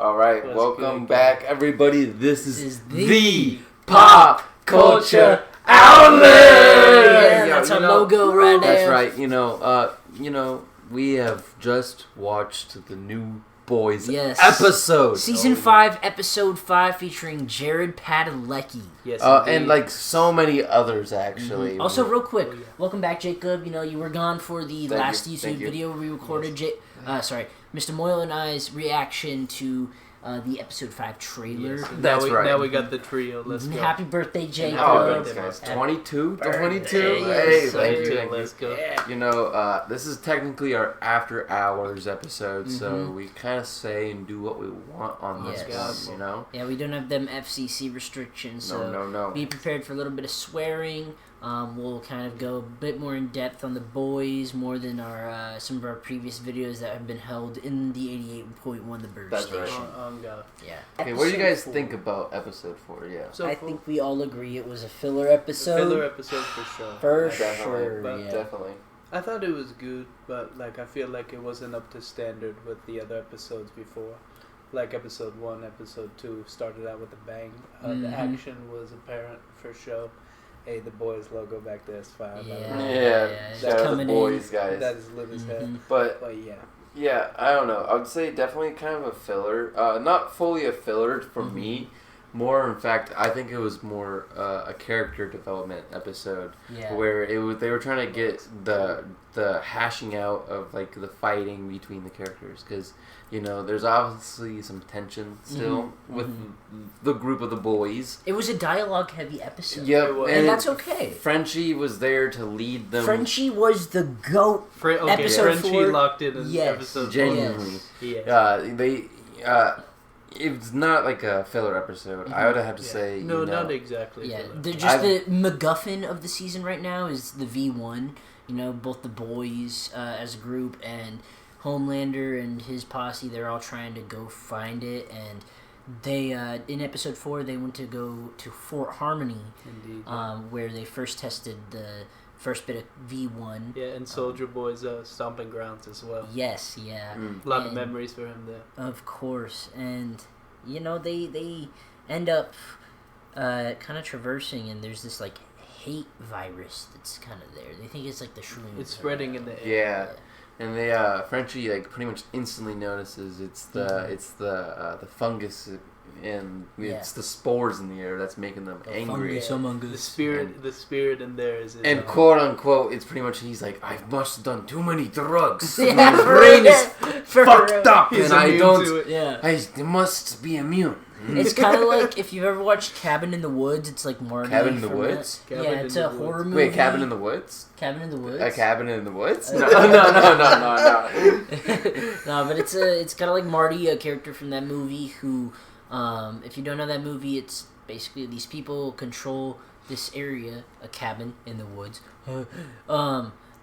All right, welcome back, everybody. This is the Pop Culture Outlet. Yeah, that's our logo right now. That's right. We have just watched the new Boys episode, season 5, episode 5, featuring Jared Padalecki. Yes, and so many others actually. Mm-hmm. Also, real quick, welcome back, Jacob. You were gone for the last YouTube video we recorded. Mr. Moyle and I's reaction to the episode 5 trailer. Yes. Now we got the trio. Let's go. Happy birthday, Jacob. Oh, thanks, guys. 22? Hey, thank you. Let's go. Yeah. This is technically our after hours episode, so we kind of say and do what we want on this one, Yeah, we don't have them FCC restrictions, so no. Be prepared for a little bit of swearing. We'll kind of go a bit more in depth on the boys, more than our some of our previous videos that have been held in the 88.1 The Bird Station. God. Yeah. Okay, what do you guys think about episode 4? Yeah. I think we all agree it was a filler episode. Filler episode for sure. Definitely. I thought it was good, but I feel like it wasn't up to standard with the other episodes before. Like episode 1, episode 2 started out with a bang. The action was apparent for sure. Hey, the boys logo back there is fire. Shout out the boys, guys. That is lit as hell. But yeah. Yeah, I don't know. I would say definitely kind of a filler. Not fully a filler for me. More, in fact, I think it was more a character development episode where they were trying to get the hashing out of the fighting between the characters, because there's obviously some tension still with the group of the boys. It was a dialogue heavy episode. Yep, and that's okay. Frenchie was there to lead them. Frenchie was the GOAT. Episode Frenchie 4 locked in episode genuinely. It's not like a filler episode. I would have to say. No, not exactly. Yeah, the MacGuffin of the season right now is the V1. Both the boys as a group and Homelander and his posse. They're all trying to go find it, and they in episode 4 they went to go to Fort Harmony, where they first tested the first bit of V1. Yeah, and Soldier Boy's stomping grounds as well. Yes, yeah. A lot of memories for him there. Of course. And, they end up kind of traversing, and there's this, hate virus that's kind of there. They think it's, the shroom. It's spreading in the air. Yeah. And they, Frenchie, pretty much instantly notices it's the fungus, and it's the spores in the air that's making them angry. The spirit in there is. And quote unquote, it's pretty much he's like, I must have done too many drugs. My brain is fucked up, and I must be immune. It's kind of like if you've ever watched Cabin in the Woods. It's like Marty. Cabin in the Woods? It's a horror movie. Wait, Cabin in the Woods? Cabin in the Woods? A Cabin in the Woods? No. No, but it's kind of like Marty, a character from that movie who, if you don't know that movie, it's basically these people control this area, a cabin in the woods,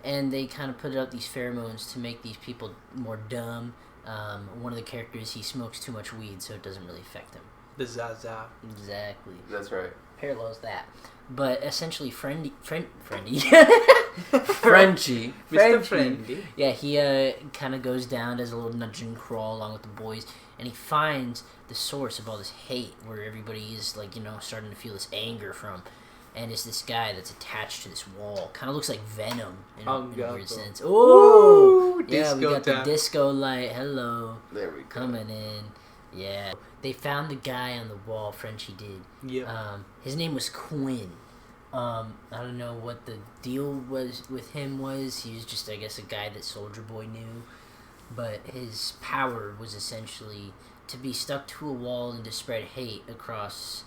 and they kind of put out these pheromones to make these people more dumb. One of the characters, he smokes too much weed, so it doesn't really affect him. The Zaza. Exactly. That's right. Parallels that. But essentially, Frenchie. Mr. Friendly. Yeah, he kind of goes down, does a little nudge and crawl along with the boys, and he finds the source of all this hate, where everybody is, starting to feel this anger from. And it's this guy that's attached to this wall. Kind of looks like Venom in a weird sense. Oh! Yeah, we got the disco light. Hello. There we go. Coming in. Yeah. They found the guy on the wall, Frenchie did. Yeah. His name was Quinn. I don't know what the deal with him was. He was just, I guess, a guy that Soldier Boy knew. But his power was essentially to be stuck to a wall and to spread hate across,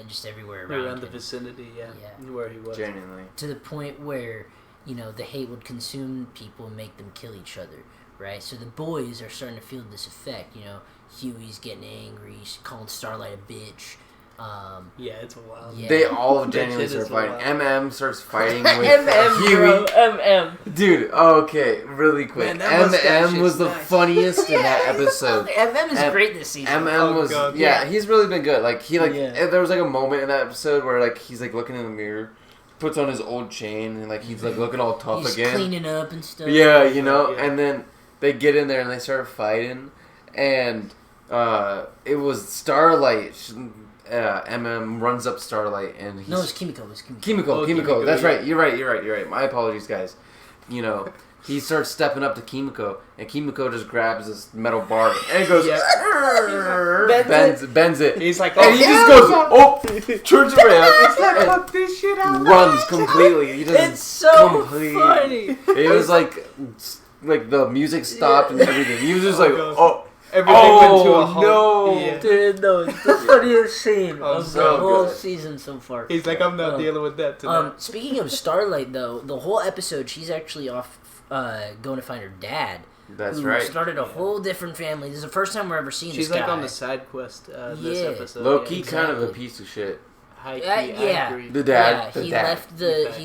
just everywhere around the vicinity, where he was. Genuinely. To the point where, the hate would consume people and make them kill each other, right? So the boys are starting to feel this effect, Huey's getting angry, he's calling Starlight a bitch. It's wild. Yeah. They all genuinely start fighting. MM starts fighting with Huey. Bro, MM. Dude, okay, really quick. MM was the funniest in that episode. MM is great this season. MM was, he's really been good. There was a moment in that episode where he's looking in the mirror, puts on his old chain, and he's looking all tough again. He's cleaning up and stuff. Yeah, and then they get in there and they start fighting. and it was Starlight. MM runs up Starlight, and he's... No, it's Kimiko. Kimiko. That's right. You're right. My apologies, guys. You know, he starts stepping up to Kimiko, and Kimiko just grabs this metal bar and goes, bends it. He's like, and he just goes, turns around, it's like, fuck this shit out. Runs completely. He doesn't It's so completely. funny. It was like the music stopped and everything. He was just like, Everything went to a halt. No. Yeah. Dude, no, it's the funniest scene of so the whole good. season so far. He's like, I'm not dealing with that tonight. Speaking of Starlight, though, the whole episode, she's actually off going to find her dad. That's who right. Started a whole different family. This is the first time we're ever seeing She's this guy. like on the side quest this episode. Low-key kind of a piece of shit. High-key, yeah. I agree. The dad. Yeah, he Facts.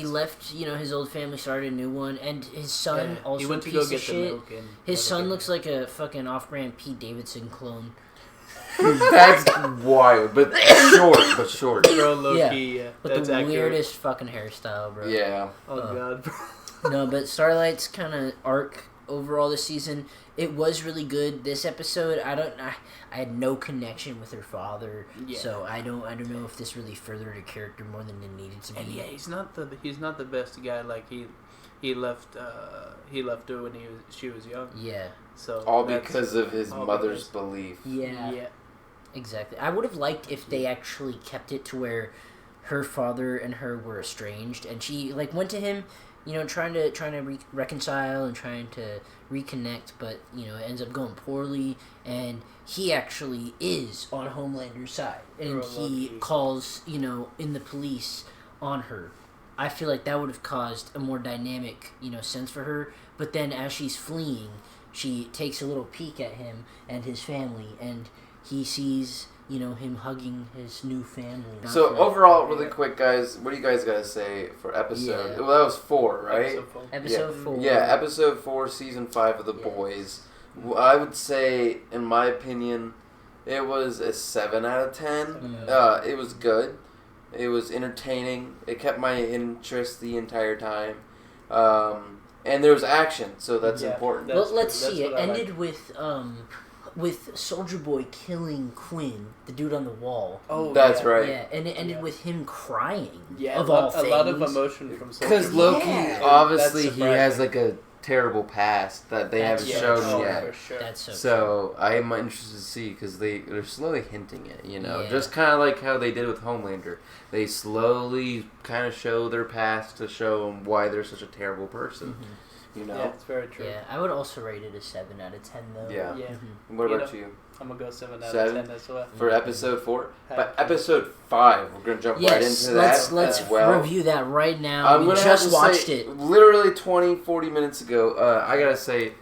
left his old family, started a new one, and his son also he went to a piece go get of shit. the milk and His son everything. looks like a fucking off-brand Pete Davidson clone. That's wild, but short. Bro, low-key, yeah. With That's the accurate. weirdest fucking hairstyle, bro. Yeah. Oh, God. No, but Starlight's kind of arc overall this season, it was really good. This episode, I had no connection with her father, so I don't know if this really furthered her character more than it needed to be. And yeah, he's not the best guy. Like he left her when she was young. Yeah. So all because of his mother's belief. Yeah. Yeah. Exactly. I would have liked if they actually kept it to where her father and her were estranged, and she went to him, trying to reconcile and trying to reconnect, but it ends up going poorly, and he actually is on Homelander's side, and he calls in the police on her. I feel like that would have caused a more dynamic sense for her, but then as she's fleeing, she takes a little peek at him and his family, and he sees him hugging his new family. So overall, really quick, guys, what do you guys got to say for episode? Yeah. Well, that was 4, right? Episode 4. Yeah, episode 4, season 5 of The Boys. I would say, in my opinion, it was a 7 out of 10. It was good. It was entertaining. It kept my interest the entire time. And there was action, so that's important. Well, let's see. It ended with Soldier Boy killing Quinn, the dude on the wall. Oh, that's right. Yeah, and it ended with him crying. Yeah, of all things. A lot of emotion from Soldier Boy. Because Loki, obviously, he has a terrible past that they haven't shown yet. For sure. That's so I'm interested to see, because they're slowly hinting it, just kind of like how they did with Homelander. They slowly kind of show their past to show them why they're such a terrible person. Mm-hmm. Yeah, it's very true. Yeah, I would also rate it a 7 out of 10, though. Yeah. Mm-hmm. What about you? I'm going to go 7 out 7? of 10 as well. For episode 4? But episode 5, we're going to jump right into that. Let's as well. review that right now. We just watched it. Literally 20-40 minutes ago. I got to say,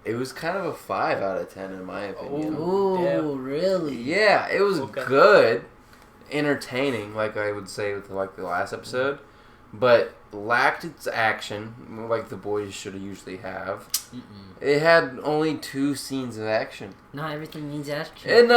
it was kind of a 5 out of 10 in my opinion. Oh, really? Yeah, it was good. Entertaining, like I would say with the last episode. But lacked its action, like The Boys should usually have. It had only 2 scenes of action. Not everything needs action. And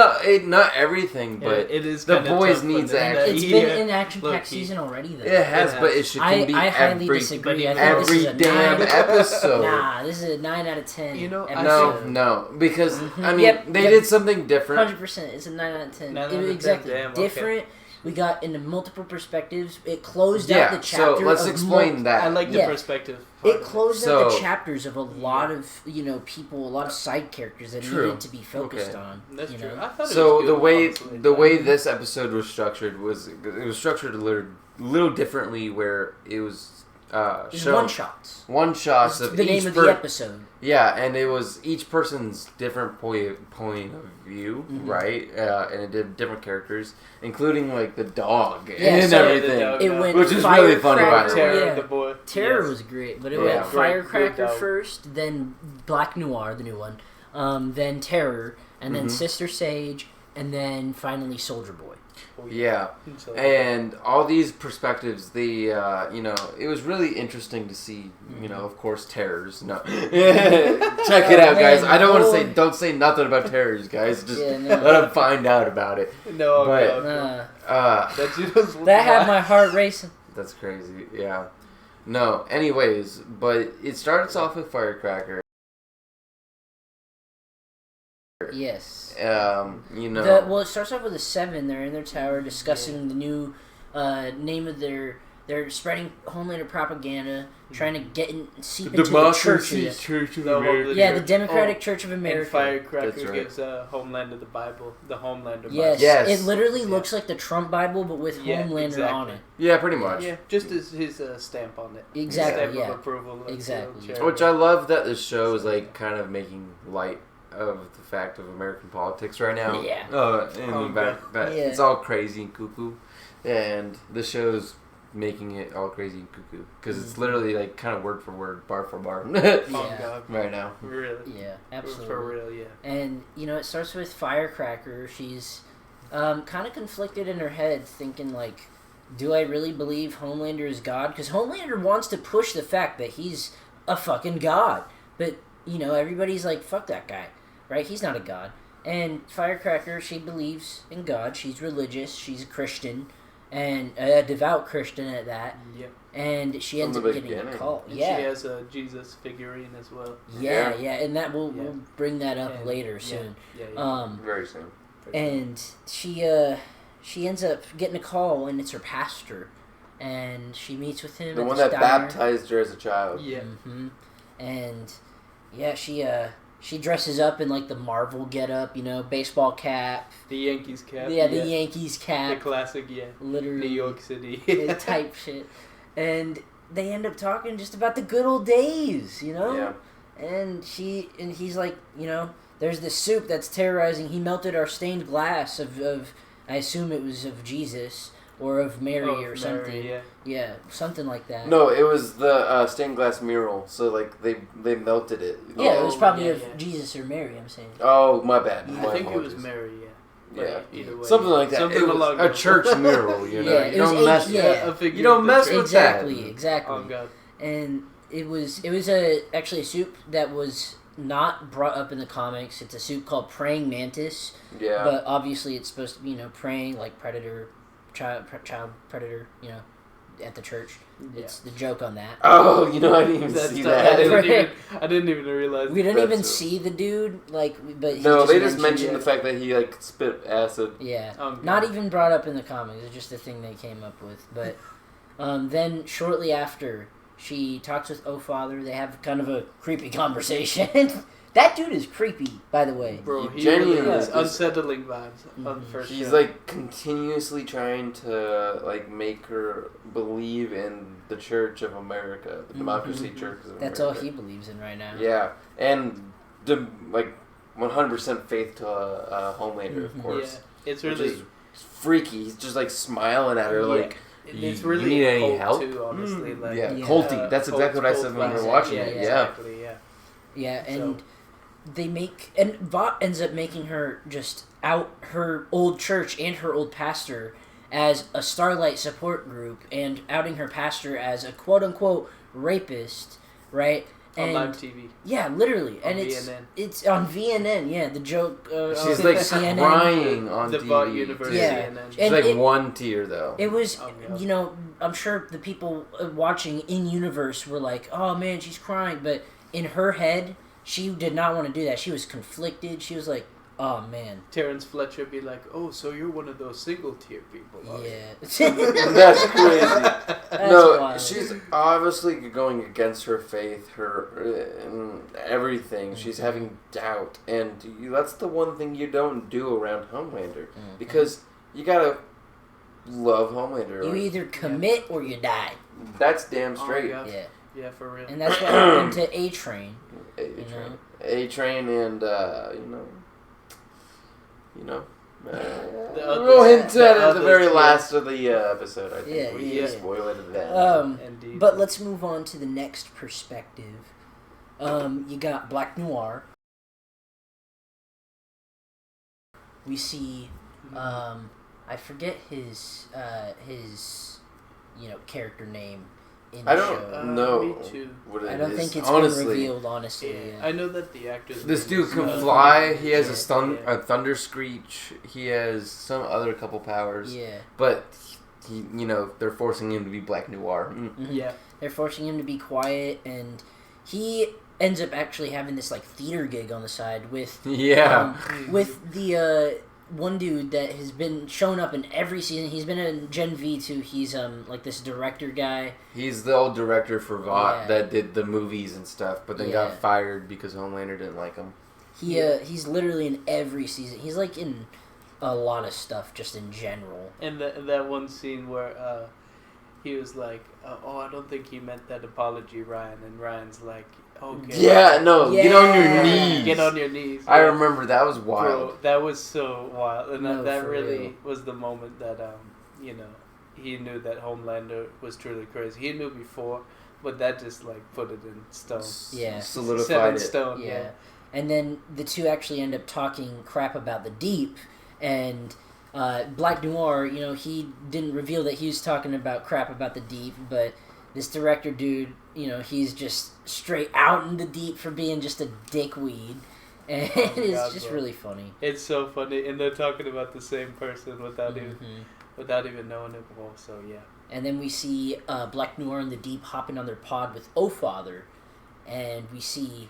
not everything, but it is The Boys needs action. It's been an action-packed season already, though. It has, but it should be I highly disagree. every damn episode. Nah, this is a 9 out of 10. No, because they did something different. 100%. It's a 9 out of 10. 9 out of 10, Exactly. damn, different. We got into multiple perspectives. It closed out the chapter. So let's explain that. I like the perspective. It closed out the chapters of a lot of people, a lot of side characters that needed to be focused on. That's true. I thought so it was good, the way this episode was structured was structured a little differently, where it was shown one shots of the name of the episode. Yeah, and it was each person's different point of view, right? And it did different characters, including the dog and everything, it went which is really funny. By the way, Terror, the boy. Terror was great, but it went Firecracker first, then Black Noir, the new one, then Terror, and then Sister Sage, and then finally Soldier Boy. Yeah, and all these perspectives, it was really interesting to see, of course, terrors. No, check it out, guys. I don't want to don't say nothing about terrors, guys. Just let them find out about it. No, that had my heart racing. That's crazy. Yeah. No. Anyways, but it starts off with Firecracker. Yes. You know. Well, it starts off with a 7. They're in their tower discussing the new name of their. They're spreading Homelander propaganda, trying to seep into the churches. Church of America. Yeah, the Democratic Church of America. And Firecracker gives Homelander the Bible, the Homelander Bible. Yes. It literally looks like the Trump Bible, but with Homelander on it. Yeah, pretty much. Yeah, just his stamp on it. Exactly. Stamp of approval. Exactly. Which I love that the show is like kind of making light of the fact of American politics right now. Yeah. It's all crazy and cuckoo, and the show's making it all crazy and cuckoo because it's literally like kind of word for word, bar for bar. Right now. Really? Yeah, absolutely. For real, yeah. And it starts with Firecracker. She's kind of conflicted in her head, thinking like, do I really believe Homelander is God? Because Homelander wants to push the fact that he's a fucking god, but everybody's like, fuck that guy, right? He's not a god. And Firecracker, she believes in God. She's religious. She's a Christian. And a devout Christian at that. Yep. And she ends up getting a call. And she has a Jesus figure as well. Yeah, and that we'll bring that up later soon. Yeah. Very soon. And she ends up getting a call, and it's her pastor, and she meets with him. The one that baptized her as a child. Yeah. Mm-hmm. And she dresses up in like the Marvel getup, baseball cap. The Yankees cap. Yeah, the Yankees cap. The classic, literally. New York City. type shit. And they end up talking just about the good old days, Yeah. And he's like, there's this soup that's terrorizing. He melted our stained glass of I assume it was of Jesus. Or of Mary or something. Yeah, something like that. No, it was the stained glass mural. So, like, they melted it. Yeah, it was probably of Jesus or Mary, I'm saying. Oh, my bad. I think it was Mary, Yeah. Either way. Something like that. Something along a church mural, you know. You don't mess with that. Exactly. Oh, God. And it was actually a soup that was not brought up in the comics. It's a soup called Praying Mantis. Yeah. But obviously it's supposed to be, praying like predator... Child predator, at the church. It's the joke on that. Oh, I didn't even see that. I didn't even realize. We didn't even see the dude, but they just mentioned the fact that he like spit acid. Yeah, not even brought up in the comics. It's just a thing they came up with. But then shortly after, she talks with Father. They have kind of a creepy conversation. That dude is creepy, by the way. Bro, he genuinely has unsettling vibes on the first He's show. like continuously trying to like make her believe in the Church of America, the Democracy Church of America. That's all he believes in right now. Yeah, and the 100% faith to Homelander, of course. Yeah, it's really freaky. He's just like smiling at her like. It's really you need any help? Too, honestly. Like, culty. That's exactly what I said when we were watching it. Exactly, Yeah, and they and Vought ends up making her just out her old church and her old pastor as a Starlight support group and outing her pastor as a quote-unquote rapist, right? On live TV. Yeah, literally. On and VNN. It's on VNN, yeah, the joke. She's like CNN. Crying on the TV. Vought University. Yeah. CNN. She's like one tier, though. It was, I'm sure the people watching in universe were like, oh man, she's crying. But in her head, she did not want to do that. She was conflicted. She was like, oh man. Terrence Fletcher be like, oh, so you're one of those single tier people. Yeah. That's crazy. That's wild. She's obviously going against her faith, her everything. She's having doubt. And that's the one thing you don't do around Homelander. Mm-hmm. Because you gotta love Homelander. You either commit or you die. That's damn straight. Oh, yeah, for real. And that's what happened to A-Train. A-Train and, we'll hint at the very last of the episode, I think. We can spoil it at that. But let's move on to the next perspective. You got Black Noir. We see, I forget his character name in the show. I don't know me too. what it is. I don't think it's honestly been revealed, honestly. Yeah. I know that the actor's This dude can fly. He has a thunder screech. He has some other couple powers. Yeah. But he, they're forcing him to be Black Noir. Mm-hmm. Yeah. They're forcing him to be quiet, and he ends up actually having this like theater gig on the side with with the one dude that has been shown up in every season. He's been in Gen V too. He's like this director guy. He's the old director for Vought that did the movies and stuff, but then got fired because Homelander didn't like him. He's literally in every season. He's like in a lot of stuff just in general. And that one scene where he was like, "Oh, I don't think he meant that apology, Ryan," and Ryan's like, "Okay." Yeah, no, get on your knees. Get on your knees. I remember that was wild. Bro, that was so wild, and that really real. was the moment that he knew that Homelander was truly crazy. He knew before, but that just like put it in stone. Yeah, solidified set in it. stone. Yeah. And then the two actually end up talking crap about the Deep, and Black Noir, he didn't reveal that he was talking about crap about the Deep, but this director dude, he's just straight out in the Deep for being just a dickweed, and it's just really funny. It's so funny, and they're talking about the same person without even knowing it. Well, so yeah. And then we see Black Noir and the Deep hopping on their pod with O-Father, and we see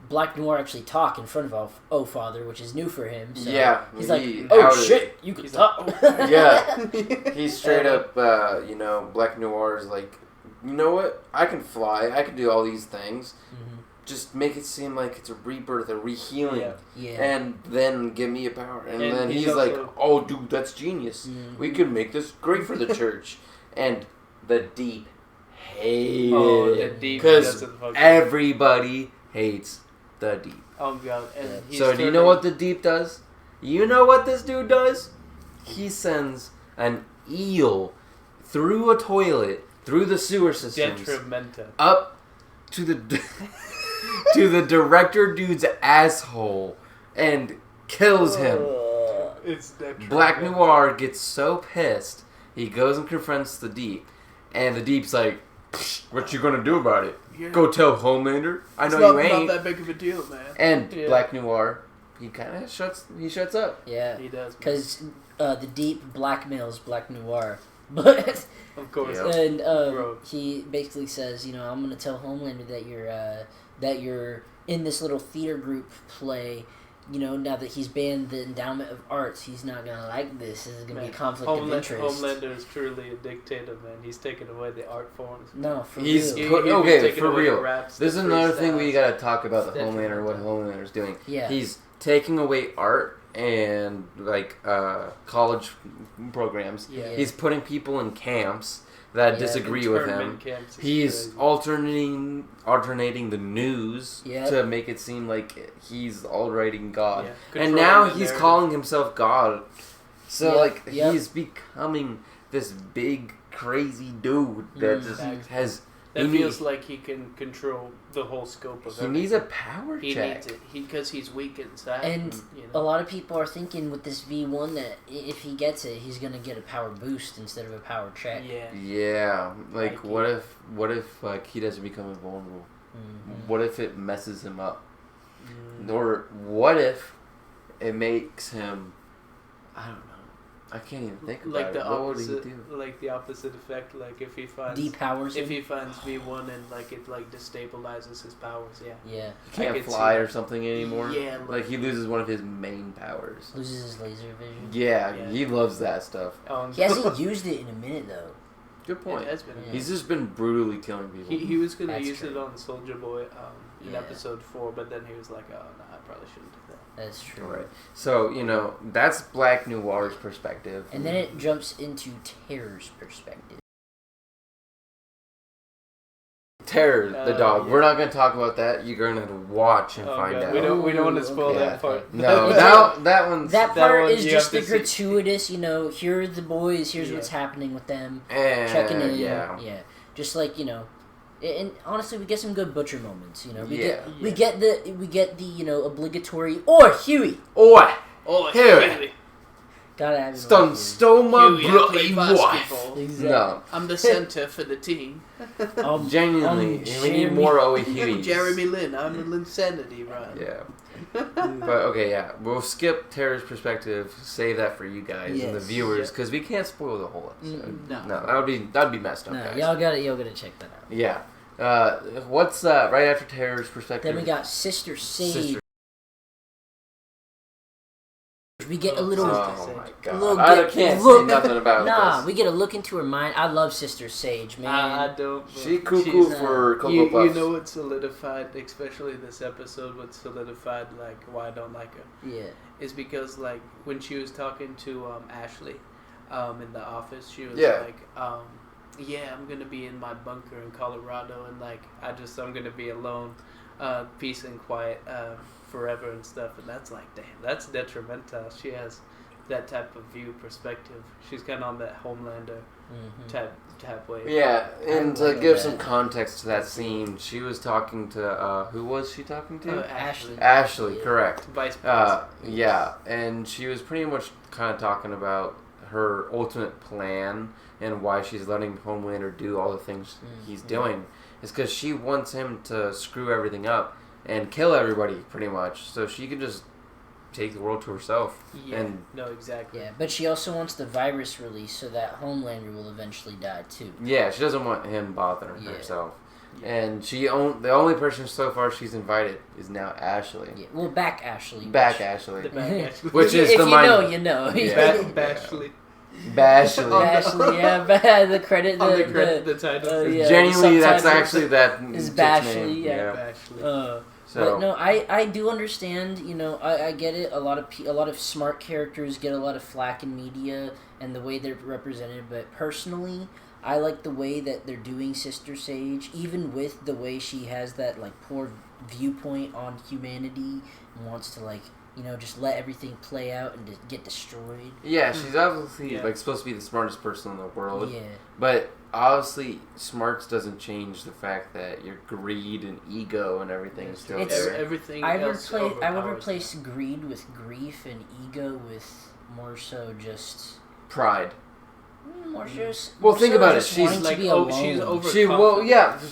Black Noir actually talk in front of O-Father, which is new for him. So he's like, "Oh shit, you can talk." Yeah, he's straight up. Black Noir is like, you know what? I can fly. I can do all these things. Mm-hmm. Just make it seem like it's a rebirth, a rehealing, and then give me a power. And then he's like, "Oh, dude, that's genius. Mm-hmm. We could make this great for the church." And the Deep hated it because everybody hates the Deep. Oh god! And so do you know what the Deep does? You know what this dude does? He sends an eel through a toilet, through the sewer systems, up to the to the director dude's asshole, and kills him. It's Black Noir gets so pissed, he goes and confronts the Deep, and the Deep's like, "What you gonna do about it? Yeah. Go tell Homelander. I know you ain't." It's not that big of a deal, man. And Black Noir, he kind of shuts up. Yeah, he does. Because the Deep blackmails Black Noir, but of course, and he basically says, "I'm gonna tell Homelander that you're in this little theater group play. Now that he's banned the Endowment of Arts, he's not gonna like this. This is gonna be a conflict of interest." Homelander is truly a dictator, man. He's taken away the art forms. No, for real. For real. This is another thing we gotta talk about what Homelander's doing. Yeah. He's taking away art and college programs. Yeah. He's putting people in camps that disagree with him. He's alternating the news to make it seem like he's alrighting God. Yeah. And now he's calling himself God. So he's becoming this big crazy dude that just has... That feels like he can control the whole scope of everything. He needs a power check. He needs it. Because he's weak inside. And a lot of people are thinking with this V1 that if he gets it, he's going to get a power boost instead of a power check. Yeah. Yeah. What if he doesn't become invulnerable? Mm-hmm. What if it messes him up? Mm-hmm. Or what if it makes him... I don't know. I can't even think about it. What would he do? Like the opposite effect. Like if he finds depowers him. If he finds V1 and it destabilizes his powers. Yeah. Yeah. He can't fly or something anymore. Yeah. Like he loses one of his main powers. Loses his laser vision. Yeah. He loves that stuff. He hasn't used it in a minute though. Good point. He's just been brutally killing people. He was gonna use it on Soldier Boy in episode 4, but then he was like, "Oh no, I probably shouldn't do that." That's true. Right. So, that's Black Noir's perspective. And then it jumps into Terror's perspective. Terror, the dog. Yeah. We're not going to talk about that. You're going to have to watch and find out. We don't want to spoil that part. No, that part is just the gratuitous, here are the boys, here's what's happening with them. Checking in. Yeah. Just and honestly, we get some good Butcher moments. We get the obligatory Huey. Huey. Gotta have stole my bloody wife. Exactly. No, I'm the center for the team. Genuinely, we need more Huey. Jeremy Lin. I'm the Linsanity, right? Yeah. But we'll skip Terror's perspective. Save that for you guys and the viewers because we can't spoil the whole episode. No, that'd be messed up. No, guys. y'all gotta check that out. Yeah. What's right after Tara's perspective? Then we got Sister Sage. We get a little. Oh my god! I can't say nothing about this. We get a look into her mind. I love Sister Sage, man. I don't. She cuckoo for Cocoa Puffs. You know what solidified, especially this episode. What solidified like why I don't like her. Yeah. Is because like when she was talking to Ashley, in the office, she was like, yeah, I'm gonna be in my bunker in Colorado, and like I'm gonna be alone, peace and quiet. Forever and stuff, and that's like, damn, that's detrimental. She has that type of perspective. She's kind of on that Homelander type way. Yeah, and to give some context to that scene, she was talking to who was she talking to? Ashley. Ashley, correct. Vice President. Yeah, and she was pretty much kind of talking about her ultimate plan and why she's letting Homelander do all the things he's doing. It's because she wants him to screw everything up and kill everybody, pretty much, so she can just take the world to herself. Yeah, no, exactly. Yeah, but she also wants the virus released so that Homelander will eventually die, too. Yeah, she doesn't want him bothering herself. Yeah. And the only person so far she's invited is now Ashley. Yeah. Well, back Ashley. Ashley. The back Ashley. Which is if the you know. Yeah. Bashley. Bashley, yeah, the credit, the title. Genuinely, that's actually that is Bashley, name. yeah. So. But no, I do understand. You know, I get it. A lot of smart characters get a lot of flack in media and the way they're represented. But personally, I like the way that they're doing Sister Sage, even with the way she has that like poor viewpoint on humanity and wants to like, you know, just let everything play out and get destroyed. Yeah, she's obviously like supposed to be the smartest person in the world. Yeah. But obviously, smarts doesn't change the fact that your greed and ego and everything is still there. Everything I would replace greed with grief and ego with more so just pride. More just. Well, think about it. She's like, she's overconfident.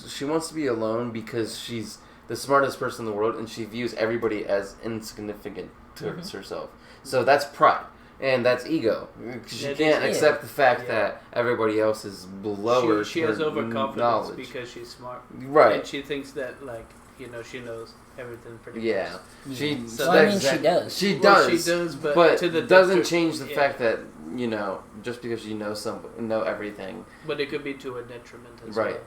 She wants to be alone because she's the smartest person in the world, and she views everybody as insignificant towards herself. So that's pride, and that's ego. She can't accept the fact that everybody else is below her. She has overconfidence because she's smart, right? And she thinks that, like, you know, she knows everything pretty much. Yeah. She does. She does, but to the doesn't change the fact that, you know, just because you know everything. But it could be to a detriment as well.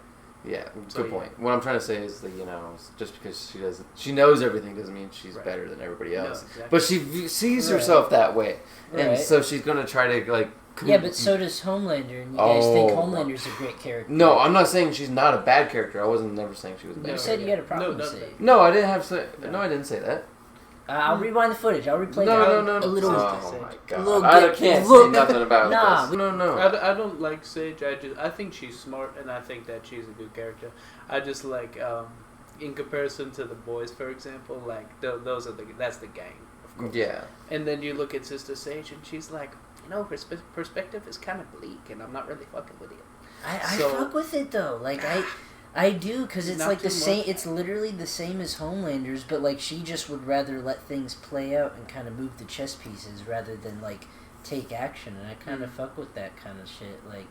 Yeah, good point. What I'm trying to say is that, you know, just because she knows everything doesn't mean she's better than everybody else. No, exactly. But she sees herself that way, and so she's gonna try to like. Yeah, but so does Homelander, and you guys think Homelander's a great character. No, I'm not saying she's not a bad character. I wasn't never saying she was a bad character. You said you had a problem with it. No, I didn't have. No, I didn't say that. I'll rewind the footage. I'll replay No. a little. Oh my god! I can't say nothing about this. No. I don't like Sage. I think she's smart, and I think that she's a good character. I just like, in comparison to the boys, for example, like that's the gang, of course. Yeah. And then you look at Sister Sage, and she's like, you know, her perspective is kind of bleak, and I'm not really fucking with it. I fuck with it though. Like I do, because it's like the same. It's literally the same as Homelander's, but like she just would rather let things play out and kind of move the chess pieces rather than like take action. And I kind of fuck with that kind of shit. Like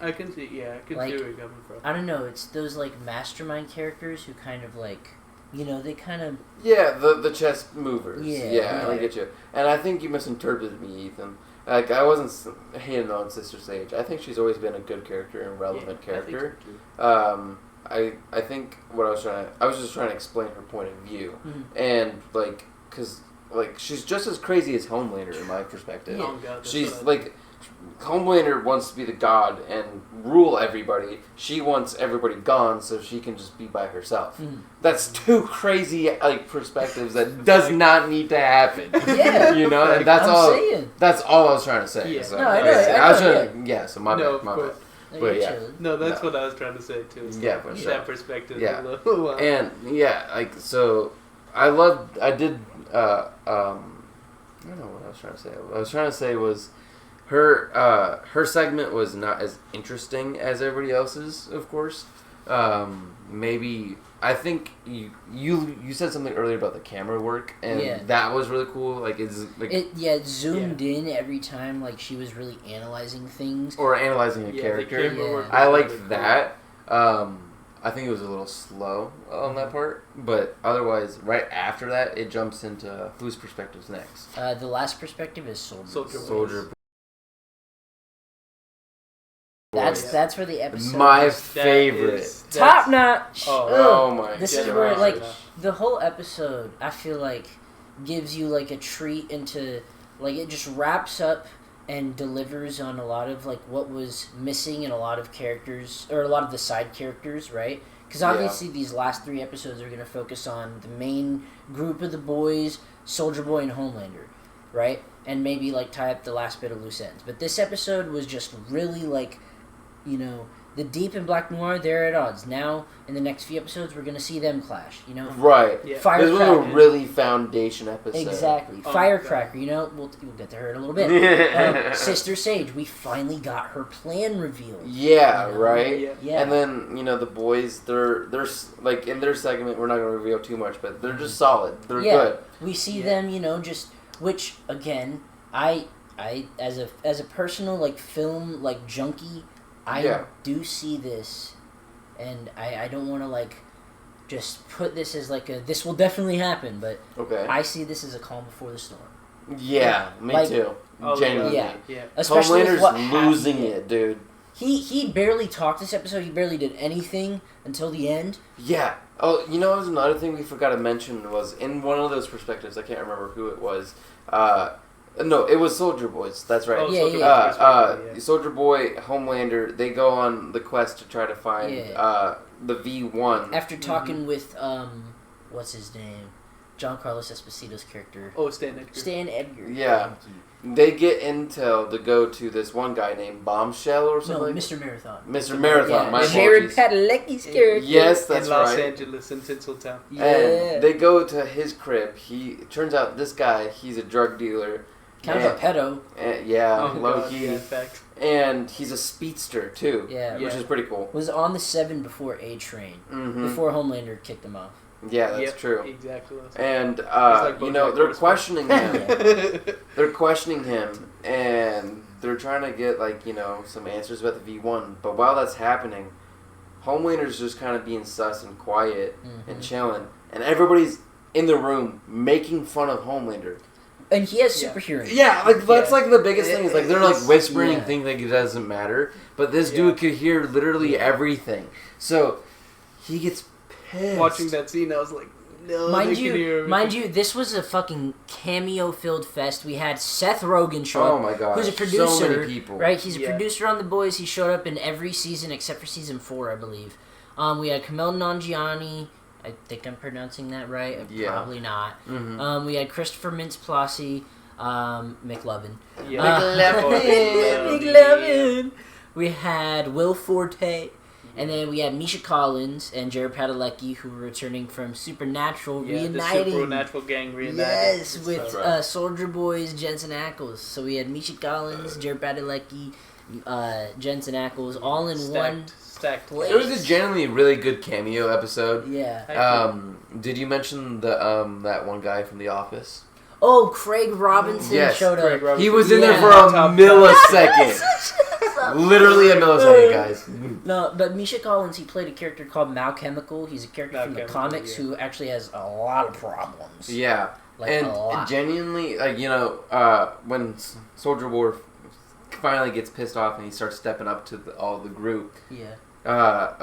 I can see, see where you're coming from. I don't know. It's those like mastermind characters who kind of like, you know, they kind of the chess movers. Yeah, I get you. And I think you misinterpreted me, Ethan. Like, I wasn't hating on Sister Sage. I think she's always been a good character and relevant character. I think so too. I think what I was just trying to explain her point of view, and like, cause like she's just as crazy as Homelander in my perspective. Oh God, she's like, Homelander wants to be the god and rule everybody. She wants everybody gone so she can just be by herself. That's two crazy like perspectives that does not need to happen. Yeah, you know, and that's all I was trying to say. Yeah. So, no, I know. So my bad. But no, that's what I was trying to say too. So yeah, for sure. That perspective. Yeah, a little and like so, I did. I don't know what I was trying to say. What I was trying to say was, her segment was not as interesting as everybody else's, of course. maybe I think you said something earlier about the camera work, and that was really cool. Like it zoomed in every time, like she was really analyzing things or analyzing a character. I liked that. I think it was a little slow on that part, but otherwise, right after that, it jumps into whose perspective's next. The last perspective is Soldier Boy. That's where the episode. My favorite. Top notch. Oh my god. This is where like the whole episode, I feel like, gives you like a treat into like it just wraps up and delivers on a lot of like what was missing in a lot of characters or a lot of the side characters, right? Because obviously these last 3 episodes are going to focus on the main group of the boys, Soldier Boy and Homelander, right? And maybe like tie up the last bit of loose ends. But this episode was just really like, you know, the Deep and Black Noir, they're at odds. Now, in the next few episodes, we're going to see them clash, you know? Right. Yeah. This was a really foundation episode. Exactly. Firecracker, you know? We'll get to her in a little bit. Sister Sage, we finally got her plan revealed. Yeah, you know? right? Yeah. And then, you know, the boys, they're like, in their segment, we're not going to reveal too much, but they're just solid. They're good. We see them, you know, just, which, again, I as a personal, like, film, like, junkie, I do see this, and I don't want to, like, just put this as, like, this will definitely happen, but I see this as a calm before the storm. Yeah, me too. Genuinely. Yeah. Especially Homelander's losing it, dude. He barely talked this episode. He barely did anything until the end. Yeah. Oh, you know, there's another thing we forgot to mention was in one of those perspectives, I can't remember who it was, no, it was Soldier Boys. That's right. Soldier Boy, Homelander, they go on the quest to try to find the V1. After talking with, what's his name? John Carlos Esposito's character. Oh, Stan Edgar. Stan Edgar. Yeah. They get intel to go to this one guy named Bombshell or something. No, Mr. Marathon. Mr. Marathon, my Jared Padalecki's character. Yes, that's in Los Angeles, in Tinseltown. Yeah. And they go to his crib. Turns out this guy, he's a drug dealer. Kind of a pedo. Low key. Yeah, fact. And he's a speedster, too. Which is pretty cool. Was on the 7 before A-Train. Before Homelander kicked him off. Yeah, that's true. Exactly. And, you know, they're questioning him. They're questioning him, and they're trying to get, like, you know, some answers about the V1. But while that's happening, Homelander's just kind of being sus and quiet and chilling. And everybody's in the room making fun of Homelander. And he has super hearing. Yeah, like that's like the biggest thing is like they're like whispering and think like it doesn't matter, but this dude could hear literally everything. So he gets pissed. Watching that scene, I was like, no, mind you, this was a fucking cameo-filled fest. We had Seth Rogen show up. Oh my god, who's a producer, so many people. Right? He's a producer on The Boys. He showed up in every season except for season 4, I believe. We had Kumail Nanjiani. I think I'm pronouncing that right. Probably not. We had Christopher Mintz-Plasse, McLovin. McLovin. We had Will Forte, and then we had Misha Collins and Jared Padalecki, who were returning from Supernatural, reuniting. The Supernatural gang reunited. Yes, with Soldier Boy's Jensen Ackles. So we had Misha Collins, Jared Padalecki, Jensen Ackles, all in one place. It was a generally really good cameo episode. Yeah. Did you mention the that one guy from The Office? Oh, Craig Robinson showed up. He was in there for a millisecond. Literally a millisecond, guys. No, but Misha Collins, he played a character called Mal Chemical. He's a character from the comics who actually has a lot of problems. Yeah. Like, and a lot. Genuinely, like, you know, when Soldier Boy finally gets pissed off and he starts stepping up to all the group. Yeah.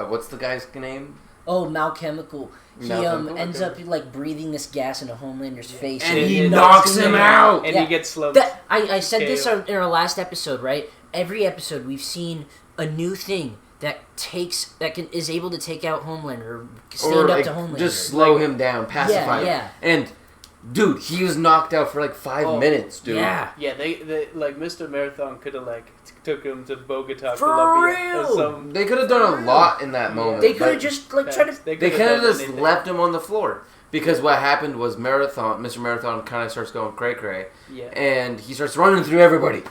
What's the guy's name? Oh, Mal Chemical. He ends up like breathing this gas into Homelander's face, and he knocks him out. And he gets slow. I said this in our last episode, right? Every episode we've seen a new thing that is able to take out Homelander, stand up to Homelander, just slow him down, pacify him. Yeah. And dude, he was knocked out for like 5 minutes, dude. Yeah. Yeah, they like Mr. Marathon could have like took him to Bogota, for Colombia. Real. They could have done a lot in that moment. They could have just like tried to. They could have just left him on the floor. Because what happened was Mr. Marathon kind of starts going cray-cray. Yeah. And he starts running through everybody.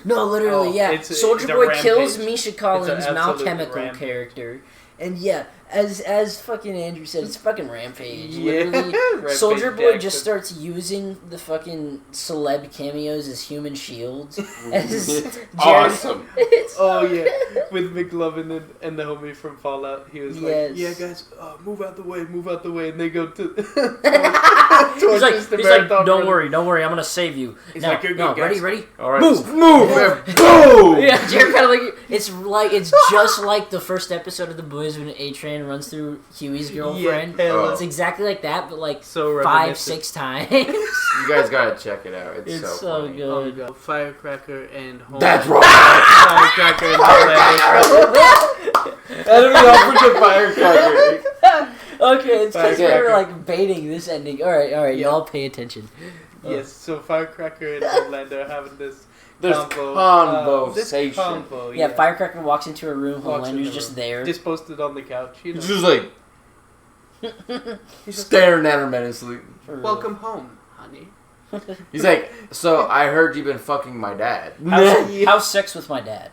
No, literally, Soldier Boy kills Misha Collins' Mal Chemical character. And As fucking Andrew said, it's fucking Rampage. Yeah. Literally, Rampage Soldier Boy Jackson. just starts using the fucking celeb cameos as human shields. As Awesome. Oh yeah, with McLovin and the homie from Fallout, he was Yes. like, "Yeah, guys, move out the way," and they go to. He's like, don't run. worry, I'm gonna save you. He's Now, like, "You're good, guys." ready? All right, Move! Boom! Yeah, Jared kind of like it's just like the first episode of The Boys when A-Train runs through Huey's girlfriend. Yeah, Oh. It's exactly like that, but like So 5-6 times. You guys gotta check it out. It's so funny. good. Firecracker and Home. That's right. Firecracker and Homelander. Enemy offered the firecracker. Okay, it's because Okay. we were like baiting this ending. All right, Yeah. y'all pay attention. Yes, so Firecracker and Homelander are having this There's convo. This conversation. combo, Yeah, Firecracker walks into a room. Walks in the Homelander's just room. there. Just posted on the couch. You know. He's just like staring at her menacingly. For real. Welcome home, honey. He's like, so I heard you've been fucking my dad. How's sex with my dad?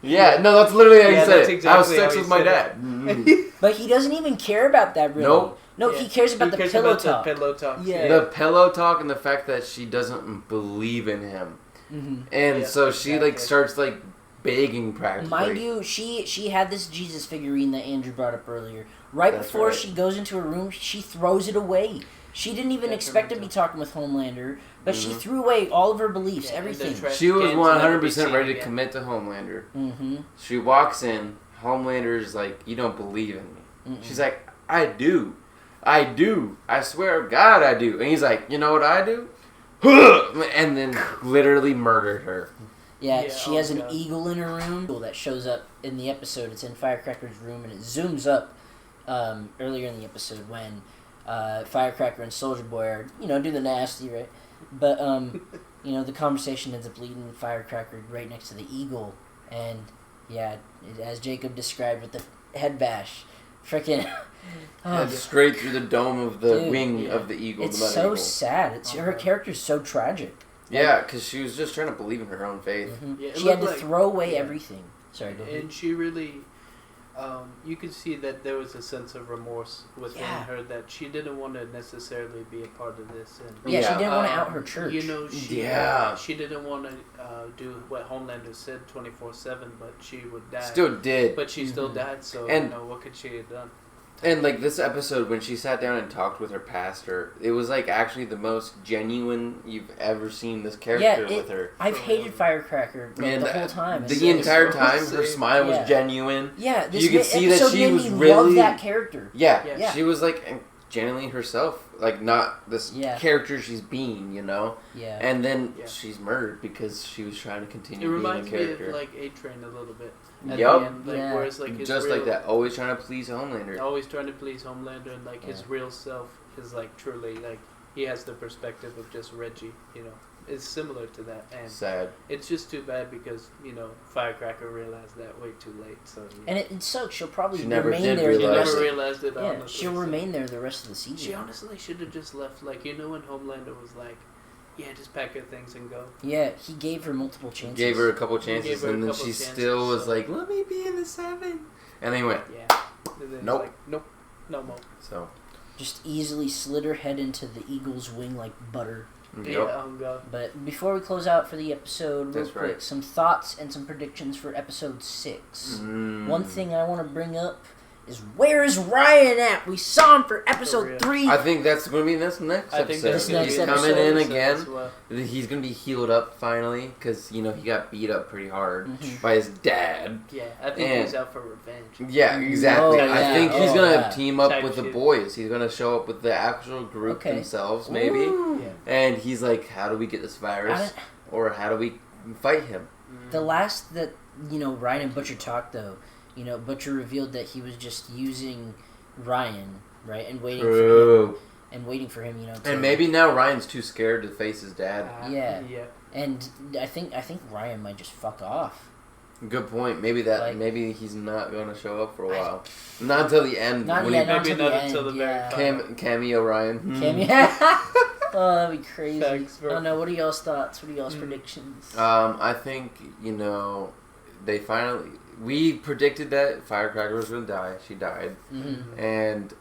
Yeah, no, that's literally how Yeah, he said that's it. exactly I was how sex he with my said dad. Mhm. But he doesn't even care about that, really. Nope. No, Yeah. he cares about the pillow talk. The pillow talk. Yeah. The pillow talk and the fact that she doesn't believe in him. Mm-hmm. And Yeah, so she like exactly. starts like begging practically. Mind you, she had this Jesus figurine that Andrew brought up earlier. Right That's before right. she goes into her room, she throws it away. She didn't even expect to be talking with Homelander, but she threw away all of her beliefs, Yeah, and the everything. trash She was cans will never be 100% seen ready to again. commit to Homelander. Mm-hmm. She walks in. Homelander's like, you don't believe in me. Mm-mm. She's like, I do. I swear to God I do. And he's like, you know what I do? And then literally murdered her. Yeah, Yeah, she oh has an God. eagle in her room that shows up in the episode. It's in Firecracker's room, and it zooms up earlier in the episode when Firecracker and Soldier Boy are, do the nasty, right? But, the conversation ends up leading Firecracker right next to the eagle. And, yeah, as Jacob described with the head bash, freaking... And straight through the dome of the Dude, wing yeah. of the eagle. it's the mother so eagle. sad. Her character's so tragic. Yeah, because she was just trying to believe in her own faith. Mm-hmm. Yeah, it She had to looked like- throw away yeah. everything. Sorry, go ahead. And she really, you could see that there was a sense of remorse within Yeah. her that she didn't want to necessarily be a part of this. And Yeah, Yeah. she didn't want to out her church. She didn't want to do what Homelander said 24/7, but she would die. Still did. But she still died. So And- what could she have done? And like this episode, when she sat down and talked with her pastor, it was like actually the most genuine you've ever seen this character with her. I've hated Firecracker And the whole time. The entire time, so her smile was Yeah. genuine. Yeah, this You could see that episode she made was me really love that character. Yeah, Yeah. she was like genuinely herself, like not this Yeah. character she's being, Yeah. And then Yeah. she's murdered because she was trying to It continue being a reminds me character. of like A-Train a little bit. At Yup. the end, Yeah. whereas like his Just real, like that, always trying to please Homelander. always trying to please Homelander, and like his real self is like truly like he has the perspective of just Reggie. It's similar to that, and Sad. it's just too bad because Firecracker realized that way too late. So And it sucks. She'll probably She never remain did there the realize rest. never it. realized it. Yeah, honestly, she'll so- remain there the rest of the season. She honestly should have just left. Like when Homelander was like, "Yeah, just pack your things and go." Yeah, he gave her multiple chances. Gave her a couple Gave chances, her a and then couple she chances, still was so- like, "Let me be in the 7." And then he went, Yeah. And then Nope. Like, nope. No more. so. Just easily slid her head into the eagle's wing like butter. Yep. Yeah. Oh God. But before we close out for the episode, real That's quick, right. some thoughts and some predictions for episode 6. One thing I want to bring up is where is Ryan at? We saw him for episode real. 3. I think that's going to be this next I think episode. that's gonna be He's next coming episode. in again. As well. He's going to be healed up finally because, he got beat up pretty hard Mhm. by his dad. Yeah, I think And- he's out for revenge. Yeah, exactly. Oh, I yeah. think he's Oh, going to yeah. team up Type with the shit. boys. He's going to show up with the actual group Okay. themselves, maybe. Ooh. Yeah. And he's like, how do we get this virus? Or how do we fight him? The last that, Ryan and Butcher talked, though, Butcher revealed that he was just using Ryan, right, and waiting for him, to... And maybe now Ryan's too scared to face his dad. Yeah. Yeah. And I think Ryan might just fuck off. Good point. Maybe maybe he's not going to show up for a I- while. Not until the end. Not when yet, he- not Maybe until the not end. until the very Yeah. final. Cameo Ryan. Oh, that'd be crazy. Thanks for- I don't know. What are y'all's thoughts? What are y'all's predictions? I think they finally we predicted that Firecracker was going to die. She died. Mm-hmm. And,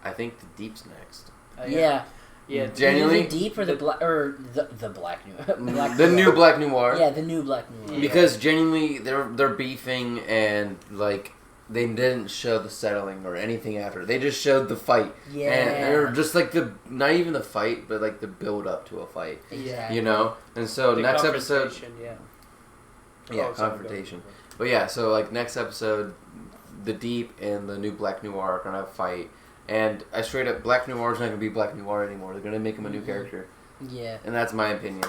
I think the Deep's next. Yeah. Yeah, genuinely the Deep or the black or the Black Noir. The new Black Noir. Yeah, the new Black Noir. Yeah. Because genuinely they're beefing and like they didn't show the settling or anything after. They just showed the fight. Yeah. And or just like not even the fight, but like the build up to a fight. Exactly. You know? And so the next episode confrontation. But yeah, so like next episode the Deep and the new Black Noir are gonna fight. And I straight up, Black Noir's not going to be Black Noir anymore. They're going to make him a new character. Yeah. And that's my opinion.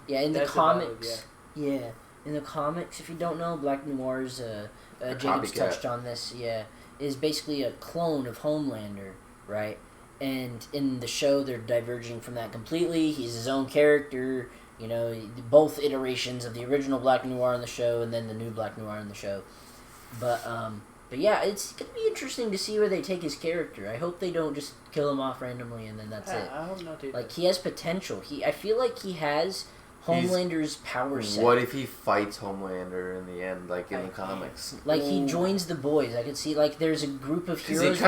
Yeah, in the comics. In the comics, if you don't know, Black Noir's, Jacob's touched on this, is basically a clone of Homelander, right? And in the show, they're diverging from that completely. He's his own character, you know, both iterations of the original Black Noir in the show and then the new Black Noir in the show. But yeah, it's going to be interesting to see where they take his character. I hope they don't just kill him off randomly and then that's it. I hope not either. Like, he has potential. I feel like he has Homelander's power set. What if he fights Homelander in the end, like in the comics? Like, he joins the boys. I could see, like, there's a group of heroes.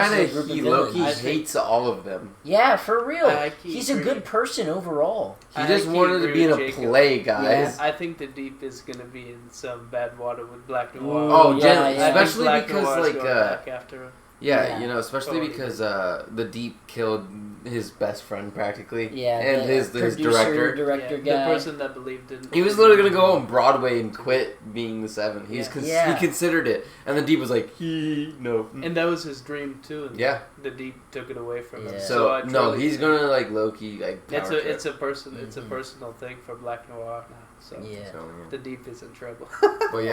He low-key hates all of them. Yeah, for real. He's a good person overall. He just wanted to be in a play, guys. Yeah. I think the Deep is going to be in some bad water with Black Noir. Oh, yeah. Especially because, like, back after him. Yeah, you know, especially because the Deep killed his best friend practically. Yeah, and his director guy. The person that believed in. He was literally gonna go on Broadway and quit being the Seven. He considered it, and the Deep was like, no. And that was his dream too. And the Deep took it away from him. So no, he's gonna like low key like. It's a personal thing for Black Noir now. So the Deep is in trouble. Well,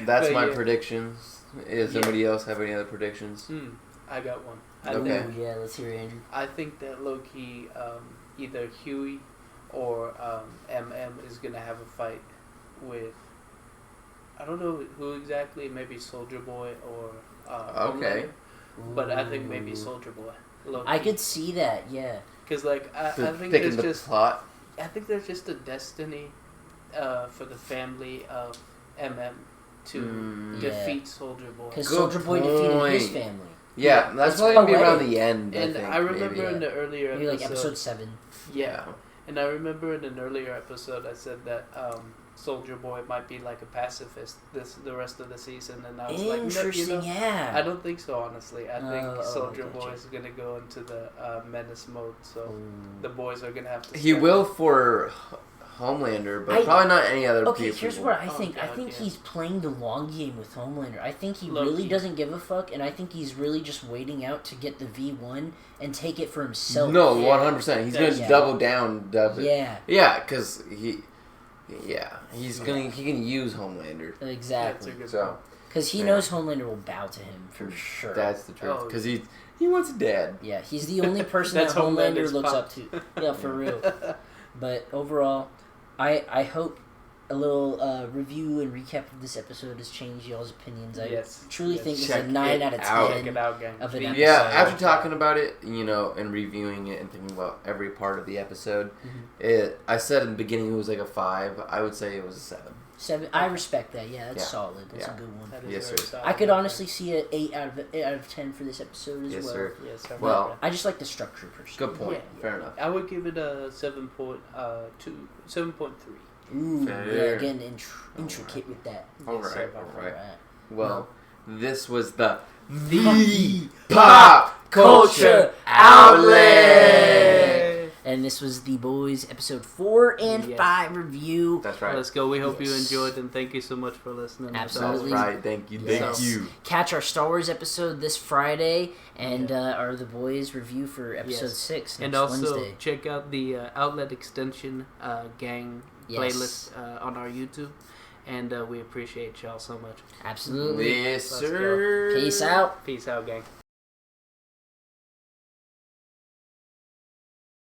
that's my predictions. Does somebody else have any other predictions? I got one. Let's hear it, Andrew. I think that low-key, either Huey or MM is going to have a fight with, I don't know who exactly, maybe Soldier Boy or Homelander, but I think maybe Soldier Boy. Low-key. I could see that, yeah. Because, like, I think there's just... plot. I think there's just a destiny for the family of MM to defeat Soldier Boy. Because Soldier Boy defeated his family. Yeah, that's probably going to be around the end, And I remember in the earlier episode... Maybe like episode 7. Yeah. And I remember in an earlier episode I said that Soldier Boy might be like a pacifist the rest of the season. And I was like, no, I don't think so, honestly. I think Soldier Boy is going to go into the menace mode. So the boys are going to have to... He will for... Homelander, but probably not any other people. Okay, here's what I think. I think he's playing the long game with Homelander. I think he really doesn't give a fuck, and I think he's really just waiting out to get the V1 and take it for himself. No, 100%. He's going to double down. Yeah, because he can use Homelander. Exactly. So because he knows Homelander will bow to him for sure. That's the truth. Because he wants a dad. Yeah, he's the only person that Homelander looks up to. Yeah, for real. But overall, I hope a little review and recap of this episode has changed y'all's opinions. I truly think it's a 9 out of 10 Check it out, gang. of an episode. Yeah, after talking about it, you know, and reviewing it and thinking about every part of the episode, I said in the beginning it was like a 5. I would say it was a 7. 7. I respect that. Yeah, that's solid. That's a good one. Yes, sir. I could honestly see an 8 out of 10 for this episode as well. Sir. Yes, sir. Well, I just like the structure personally. Good point. Yeah. Fair enough. I would give it a 7.3. Ooh, again, intricate with that. All Yes, right. Well, this was the Pop Culture Outlet. And this was The Boys episode 4 and 5 review. That's right. Let's go. We hope you enjoyed, and thank you so much for listening. Absolutely. That's right. Thank you. Thank you. Catch our Star Wars episode this Friday, and our The Boys review for episode 6 next Wednesday. Check out the Outlet Extension Gang playlist on our YouTube. And we appreciate y'all so much. Absolutely. Yes, sir. Peace out. Peace out, gang.